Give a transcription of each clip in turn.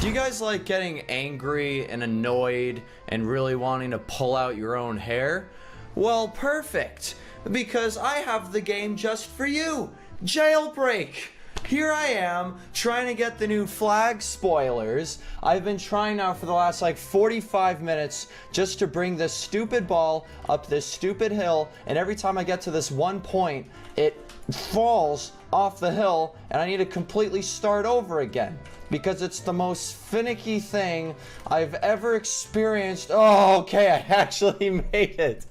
Do you guys like getting angry and annoyed and really wanting to pull out your own hair? Well, perfect, because I have the game just for you, Jailbreak. Here I am, trying to get the new flag spoilers. I've been trying now for the last like 45 minutes just to bring this stupid ball up this stupid hill, and every time I get to this one point, it falls off the hill, and I need to completely start over again. Because it's the most finicky thing I've ever experienced. Oh, okay, I actually made it.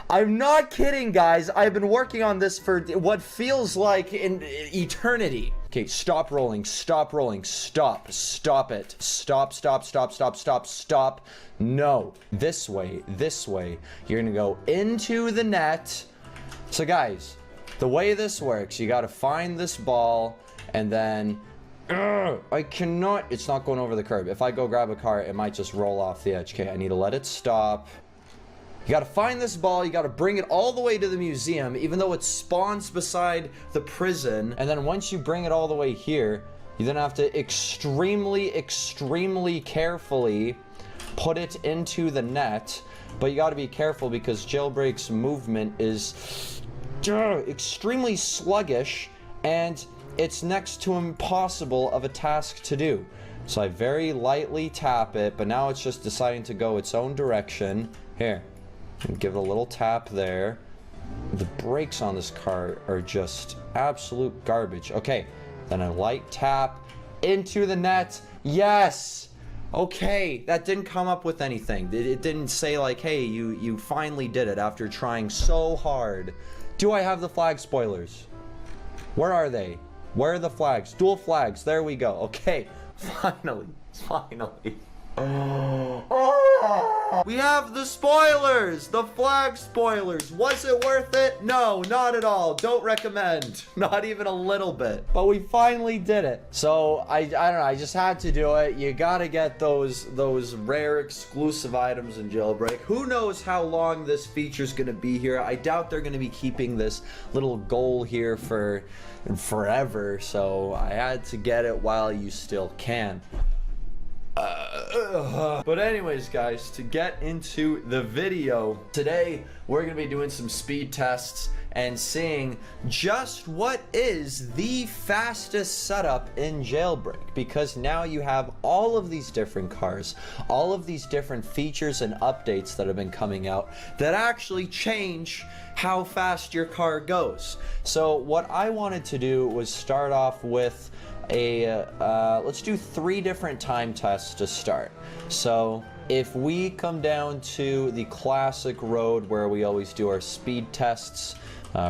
I'm not kidding, guys. I've been working on this for what feels like an eternity. Okay, stop rolling, stop rolling, stop it. Stop. No, this way. You're gonna go into the net. So guys, the way this works, you gotta find this ball, and then I cannot, it's not going over the curb. If I go grab a car, it might just roll off the edge. Okay, I need to let it stop. You gotta find this ball, you gotta bring it all the way to the museum, even though it spawns beside the prison. And then once you bring it all the way here, you then have to extremely carefully put it into the net. But you gotta be careful because Jailbreak's movement is extremely sluggish, and it's next to impossible of a task to do. So I very lightly tap it, but now it's just deciding to go its own direction. Here, give it a little tap there. The brakes on this car are just absolute garbage. Okay, then a light tap into the net. Yes! Okay, that didn't come up with anything. It didn't say like, hey, you finally did it after trying so hard. Do I have the flag spoilers? Where are they? Where are the flags? Dual flags. There we go. Okay. Finally. We have the spoilers. The flag spoilers. Was it worth it? No, not at all. Don't recommend. Not even a little bit. But we finally did it. So I don't know. I just had to do it. You gotta get those rare exclusive items in Jailbreak. Who knows how long this feature's gonna be here? I doubt they're gonna be keeping this little goal here for forever. So I had to get it while you still can. But anyways, guys, to get into the video, today we're going to be doing some speed tests and seeing just what is the fastest setup in Jailbreak, because now you have all of these different cars, all of these different features and updates that have been coming out that actually change how fast your car goes. So what I wanted to do was start off with let's do 3 different time tests to start. So if we come down to the classic road where we always do our speed tests,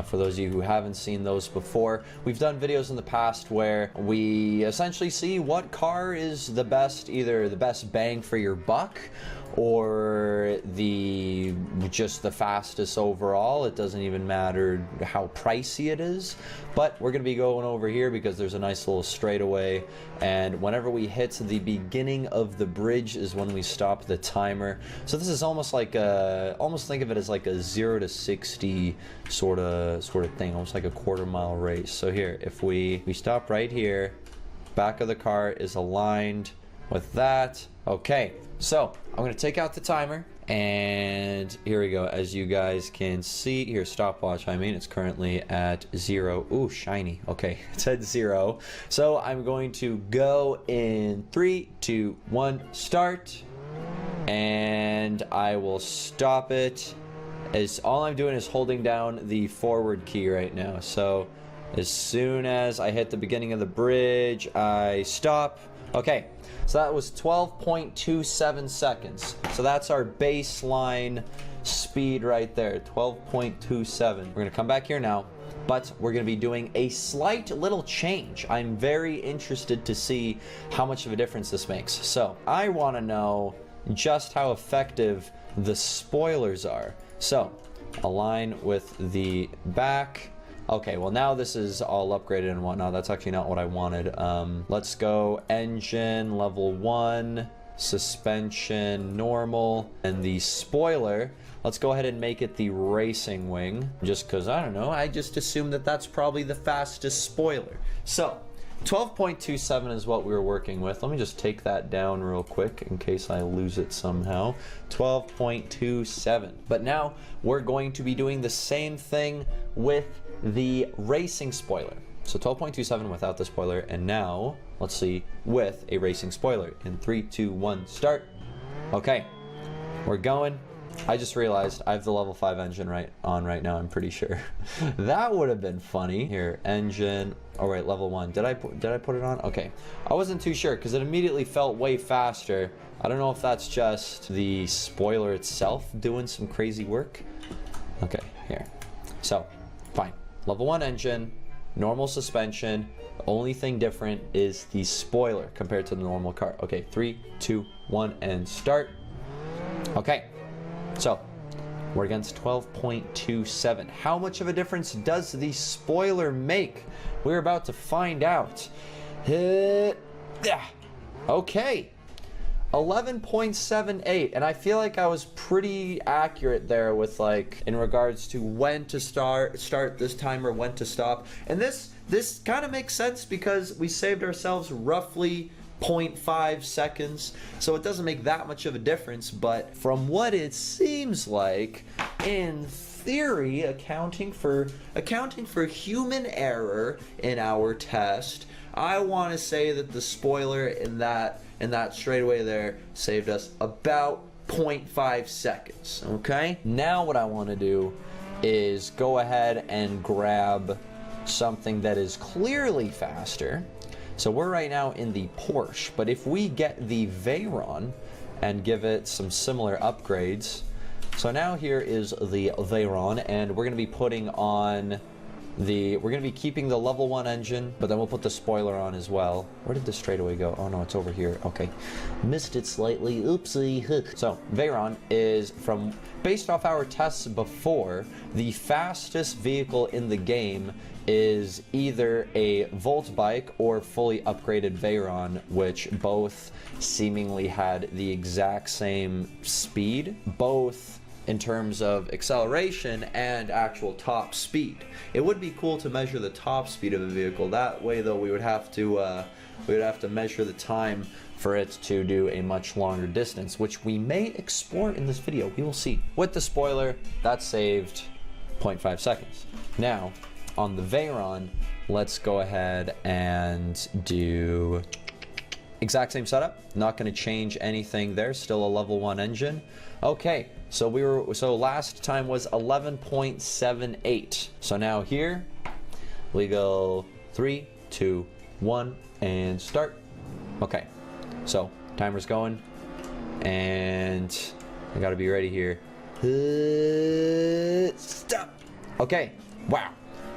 for those of you who haven't seen those before, we've done videos in the past where we essentially see what car is the best, either the best bang for your buck or just the fastest overall. It doesn't even matter how pricey it is. But we're going to be going over here because there's a nice little straightaway, and whenever we hit the beginning of the bridge is when we stop the timer. So this is almost like almost think of it as like a 0 to 60 sort of thing, almost like a quarter-mile race. So here, if we stop right here, back of the car is aligned with that. Okay, so I'm gonna take out the timer, and here we go. As you guys can see here, stopwatch, I mean, it's currently at 0. Ooh, shiny. Okay, it's at 0. So I'm going to go in 3, 2, 1, start, and I will stop it. As all I'm doing is holding down the forward key right now. So as soon as I hit the beginning of the bridge, I stop. Okay, so that was 12.27 seconds. So that's our baseline speed right there, 12.27. We're gonna come back here now, but we're gonna be doing a slight little change. I'm very interested to see how much of a difference this makes. So I wanna know just how effective the spoilers are. So align with the back. Okay, well now this is all upgraded and whatnot. That's actually not what I wanted. Let's go engine level 1, suspension normal, and the spoiler, let's go ahead and make it the racing wing, just because, I don't know, I just assumed that that's probably the fastest spoiler. So 12.27 is what we were working with. Let me just take that down real quick in case I lose it somehow. 12.27. But now we're going to be doing the same thing with the racing spoiler. So 12.27 without the spoiler, and now let's see with a racing spoiler. In 3, 2, 1, start. Okay, we're going. I just realized I have the level 5 engine right now, I'm pretty sure. That would have been funny. Here, engine. All right, level 1. Did I put it on? Okay. I wasn't too sure because it immediately felt way faster. I don't know if that's just the spoiler itself doing some crazy work. Okay, here. So, fine. Level 1 engine, normal suspension. The only thing different is the spoiler compared to the normal car. Okay, 3, 2, 1, and start. Okay. So, we're against 12.27. How much of a difference does the spoiler make? We're about to find out. Okay. 11.78, and I feel like I was pretty accurate there with, like, in regards to when to start this timer, when to stop. And this kind of makes sense because we saved ourselves roughly 0.5 seconds, so it doesn't make that much of a difference. But from what it seems like, in theory, accounting for human error in our test, I want to say that the spoiler in that straightaway there saved us about 0.5 seconds. Okay, now what I want to do is go ahead and grab something that is clearly faster. So we're right now in the Porsche, but if we get the Veyron and give it some similar upgrades, so now here is the Veyron, and we're going to be putting on we're going to be keeping the level 1 engine, but then we'll put the spoiler on as well. Where did the straightaway go? Oh no, it's over here. Okay, missed it slightly. Oopsie. So Veyron is, based off our tests before, the fastest vehicle in the game is either a Volt bike or fully upgraded Veyron, which both seemingly had the exact same speed, both in terms of acceleration and actual top speed. It would be cool to measure the top speed of a vehicle. That way, though, we would have to measure the time for it to do a much longer distance, which we may explore in this video. We will see. With the spoiler, that saved 0.5 seconds. Now, on the Veyron, let's go ahead and do exact same setup. Not going to change anything there. Still a level 1 engine. Okay, so last time was 11.78. So now here we go 3, 2, 1, and start. Okay, so timer's going, and I got to be ready here. Stop. Okay, wow.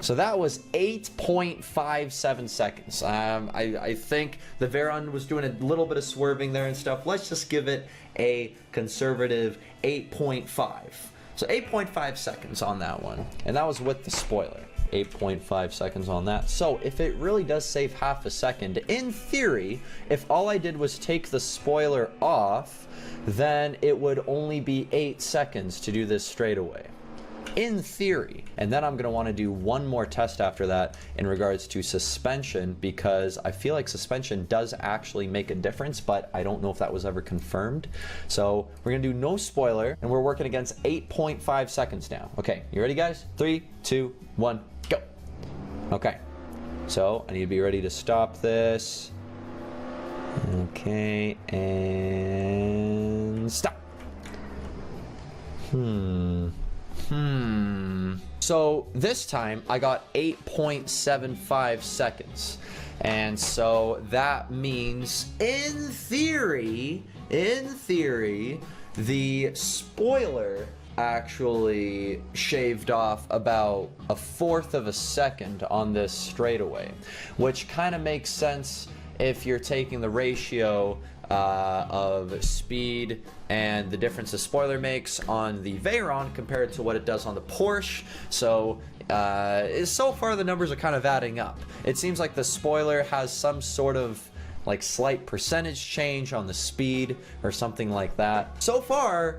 So that was 8.57 seconds. I think the Veyron was doing a little bit of swerving there and stuff. Let's just give it a conservative 8.5. So 8.5 seconds on that one. And that was with the spoiler. 8.5 seconds on that. So if it really does save half a second, in theory, if all I did was take the spoiler off, then it would only be 8 seconds to do this straight away. In theory. And then I'm going to want to do one more test after that in regards to suspension, because I feel like suspension does actually make a difference, but I don't know if that was ever confirmed. So we're going to do no spoiler, and we're working against 8.5 seconds now. Okay, you ready, guys? 3, 2, 1, go. Okay, so I need to be ready to stop this. Okay, and stop. So this time I got 8.75 seconds. And so that means in theory, the spoiler actually shaved off about 1/4 of a second on this straightaway, which kind of makes sense if you're taking the ratio of speed and the difference the spoiler makes on the Veyron compared to what it does on the Porsche. So so far the numbers are kind of adding up. It seems like the spoiler has some sort of like slight percentage change on the speed or something like that. So far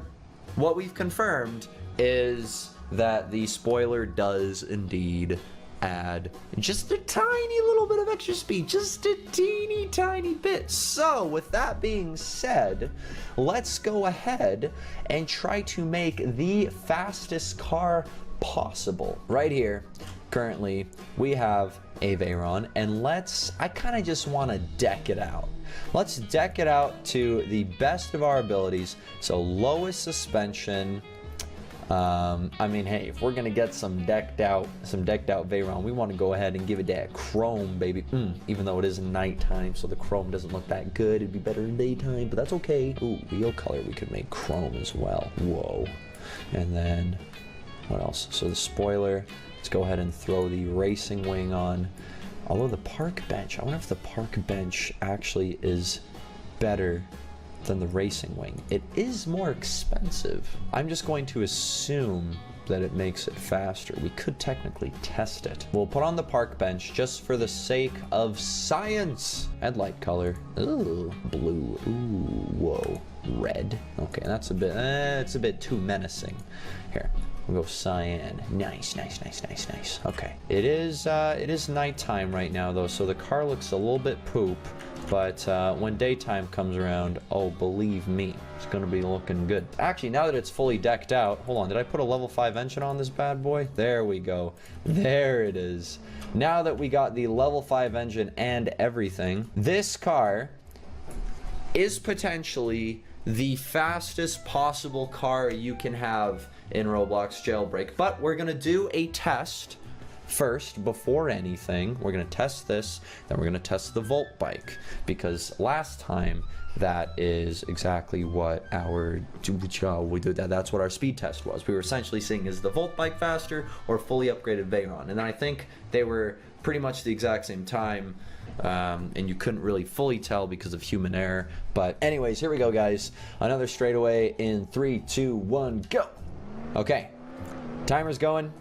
what we've confirmed is that the spoiler does indeed add just a tiny little bit of extra speed, just a teeny tiny bit. So with that being said, let's go ahead and try to make the fastest car possible. Right here, currently, we have a Veyron, and I kind of just want to deck it out. Let's deck it out to the best of our abilities. So lowest suspension. I mean, hey, if we're gonna get some decked out Veyron, we want to go ahead and give it that chrome, baby. Even though it is nighttime, so the chrome doesn't look that good. It'd be better in daytime, but that's okay. Ooh, wheel color, we could make chrome as well. Whoa. And then what else? So the spoiler. Let's go ahead and throw the racing wing on. Although the park bench, I wonder if the park bench actually is better than the racing wing. It is more expensive. I'm just going to assume that it makes it faster. We could technically test it. We'll put on the park bench just for the sake of science. Headlight color. Ooh, blue. Ooh, whoa. Red. Okay, that's a bit, it's a bit too menacing. Here, we'll go cyan. Nice, nice, nice, nice, nice. Okay, it is nighttime right now though, so the car looks a little bit poop. But when daytime comes around, oh, believe me, it's gonna be looking good. Actually, now that it's fully decked out, hold on, did I put a level 5 engine on this bad boy? There we go. There it is. Now that we got the level 5 engine and everything, this car is potentially the fastest possible car you can have in Roblox Jailbreak. But we're gonna do a test first before anything. We're gonna test this, then we're gonna test the Volt bike, because last time that is exactly what that's what our speed test was. We were essentially seeing, is the Volt bike faster or fully upgraded Veyron? And then I think they were pretty much the exact same time, and you couldn't really fully tell because of human error. But anyways, here we go, guys. Another straightaway in 3, 2, 1, go. Okay, timer's going.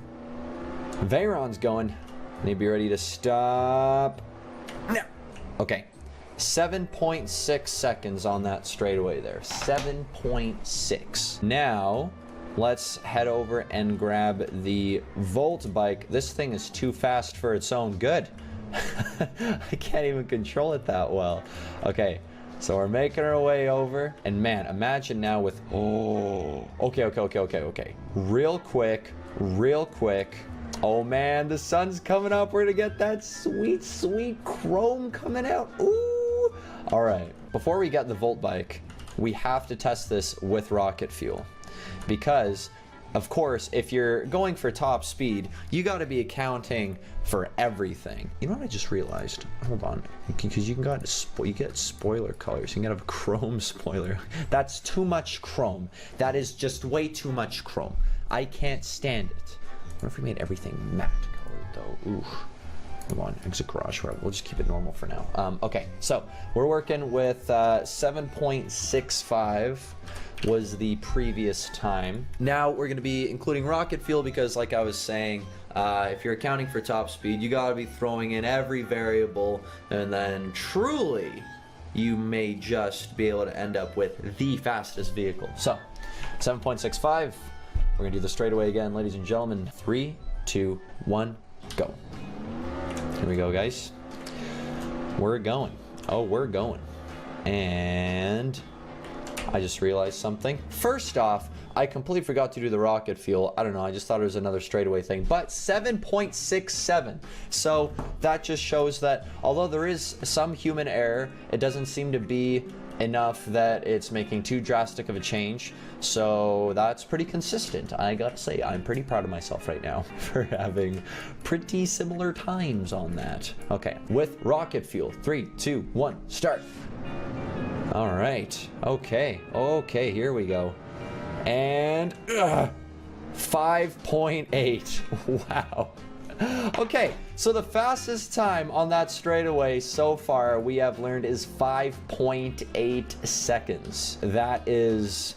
Veyron's going. Need to be ready to stop now. Okay, 7.6 seconds on that straightaway there. 7.6. Now let's head over and grab the Volt bike. This thing is too fast for its own good. I can't even control it that well. Okay, so we're making our way over, and man, imagine now with okay. Real quick. Oh man, the sun's coming up. We're gonna get that sweet, sweet chrome coming out. Ooh! All right, before we get the Volt bike, we have to test this with rocket fuel. Because, of course, if you're going for top speed, you gotta be accounting for everything. You know what I just realized? Hold on, because you get spoiler colors. You can get a chrome spoiler. That's too much chrome. That is just way too much chrome. I can't stand it. What if we made everything matte colored though? Ooh. Come on, exit garage. We'll just keep it normal for now. Okay, so we're working with 7.65 was the previous time. Now we're gonna be including rocket fuel because, like I was saying, if you're accounting for top speed, you gotta be throwing in every variable, and then truly you may just be able to end up with the fastest vehicle. So 7.65. We're gonna do the straightaway again, ladies and gentlemen. 3, 2, 1, go. Here we go, guys. We're going. Oh, we're going. And I just realized something. First off, I completely forgot to do the rocket fuel. I don't know, I just thought it was another straightaway thing. But 7.67. So that just shows that although there is some human error, it doesn't seem to be enough that it's making too drastic of a change. So that's pretty consistent. I gotta say, I'm pretty proud of myself right now for having pretty similar times on that. Okay, with rocket fuel, 3, 2, 1, start. All right, okay, here we go. And 5.8, wow. Okay, so the fastest time on that straightaway so far we have learned is 5.8 seconds. That is,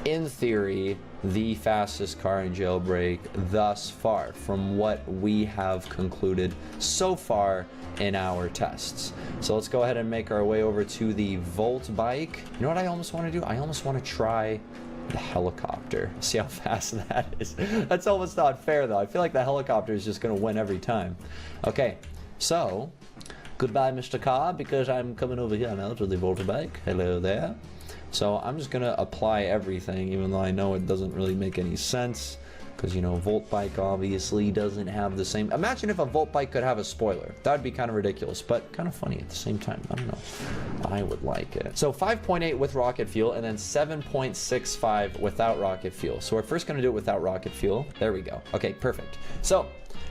in theory, the fastest car in Jailbreak thus far, from what we have concluded so far in our tests. So let's go ahead and make our way over to the Volt bike. You know what I almost want to do? I almost want to try the helicopter. See how fast that is. That's almost not fair, though. I feel like the helicopter is just going to win every time. Okay, so goodbye, Mr. Car, because I'm coming over here now to the Voltbike. Hello there. So I'm just going to apply everything, even though I know it doesn't really make any sense. Because, you know, Voltbike obviously doesn't have the same... Imagine if a Voltbike could have a spoiler. That would be kind of ridiculous, but kind of funny at the same time. I don't know. I would like it. So 5.8 with rocket fuel, and then 7.65 without rocket fuel. So we're first going to do it without rocket fuel. There we go. Okay, perfect. So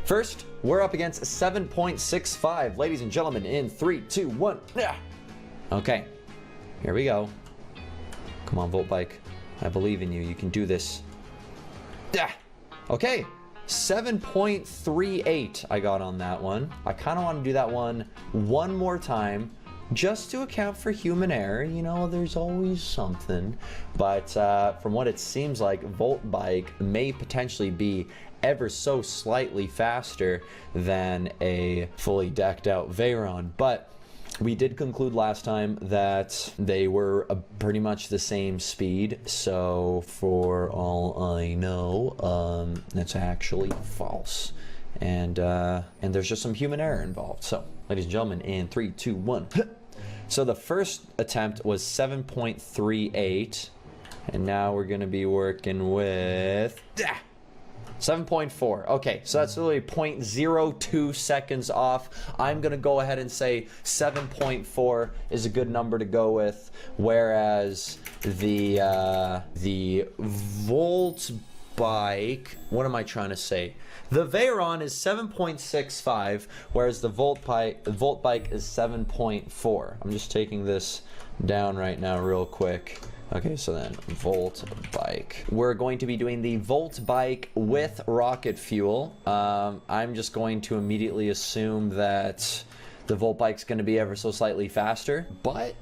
first, we're up against 7.65. Ladies and gentlemen, in 3, 2, 1. Yeah. Okay, here we go. Come on, Voltbike. I believe in you. You can do this. Yeah. Okay, 7.38 I got on that one. I kind of want to do that one more time just to account for human error. You know, there's always something. But from what it seems like, Voltbike may potentially be ever so slightly faster than a fully decked out Veyron. But we did conclude last time that they were pretty much the same speed, so for all I know, that's actually false. And there's just some human error involved. So, ladies and gentlemen, in 3, 2, 1. So the first attempt was 7.38, and now we're going to be working with... 7.4. Okay, so that's literally 0.02 seconds off. I'm going to go ahead and say 7.4 is a good number to go with, whereas the Voltbike, what am I trying to say? The Veyron is 7.65, whereas the Voltbike is 7.4. I'm just taking this down right now real quick. Okay, so then Voltbike. We're going to be doing the Voltbike with rocket fuel. I'm just going to immediately assume that the Voltbike's going to be ever so slightly faster, but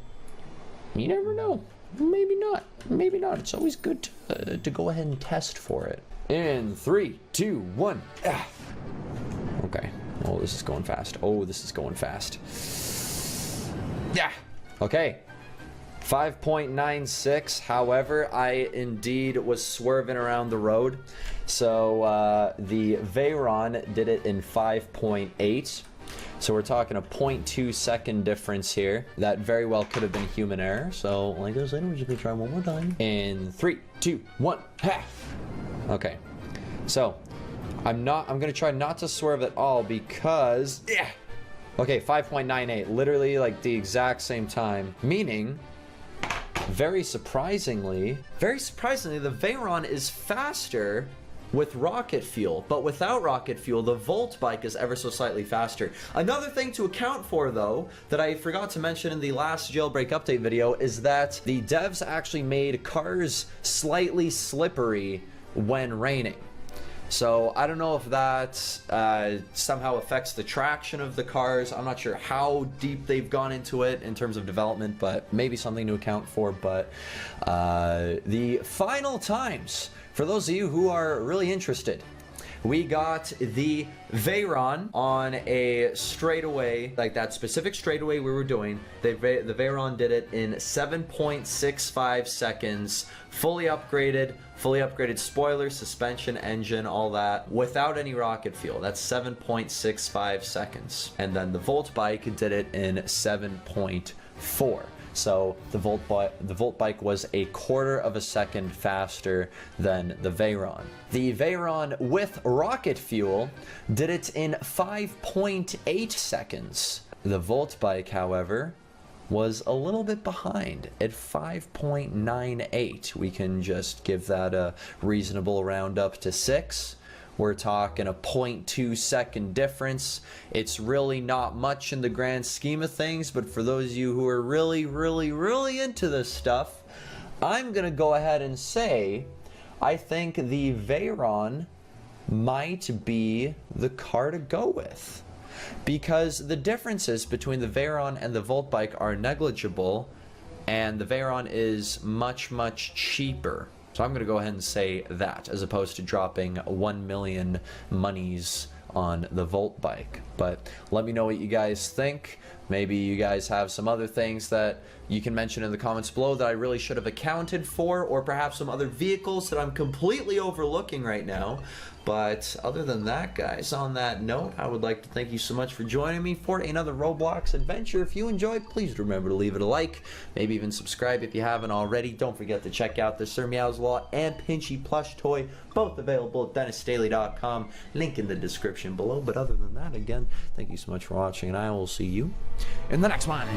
you never know. Maybe not. Maybe not. It's always good to go ahead and test for it. In 3, 2, 1. Okay. Oh, this is going fast. Oh, this is going fast. Yeah. Okay. 5.96. However, I indeed was swerving around the road. So the Veyron did it in 5.8. So we're talking a 0.2 second difference here. That very well could have been human error. So like I said, we're just gonna try one more time. In 3, 2, 1. Ha! Okay. So I'm gonna try not to swerve at all because okay, 5.98, literally like the exact same time, meaning very surprisingly, the Veyron is faster with rocket fuel, but without rocket fuel, the Voltbike is ever so slightly faster. Another thing to account for, though, that I forgot to mention in the last jailbreak update video is that the devs actually made cars slightly slippery when raining. So I don't know if that somehow affects the traction of the cars. I'm not sure how deep they've gone into it in terms of development, but maybe something to account for. But the final times, for those of you who are really interested, we got the Veyron on a straightaway, like that specific straightaway we were doing. The Veyron did it in 7.65 seconds, fully upgraded spoiler, suspension, engine, all that, without any rocket fuel. That's 7.65 seconds. And then the Voltbike did it in 7.4. So the Voltbike was a quarter of a second faster than the Veyron. The Veyron with rocket fuel did it in 5.8 seconds. The Voltbike, however, was a little bit behind at 5.98. We can just give that a reasonable round up to 6. We're talking a 0.2 second difference. It's really not much in the grand scheme of things, but for those of you who are really, really, really into this stuff, I'm gonna go ahead and say I think the Veyron might be the car to go with, because the differences between the Veyron and the Voltbike are negligible, and the Veyron is much, much cheaper. So I'm going to go ahead and say that, as opposed to dropping 1 million monies on the Volt bike. But let me know what you guys think. Maybe you guys have some other things that you can mention in the comments below that I really should have accounted for, or perhaps some other vehicles that I'm completely overlooking right now. But other than that, guys, on that note, I would like to thank you so much for joining me for another Roblox adventure. If you enjoyed, please remember to leave it a like, maybe even subscribe if you haven't already. Don't forget to check out the Sir Meow's Law and Pinchy plush toy, both available at DenisDaily.com. Link in the description below. But other than that, again, thank you so much for watching, and I will see you in the next one.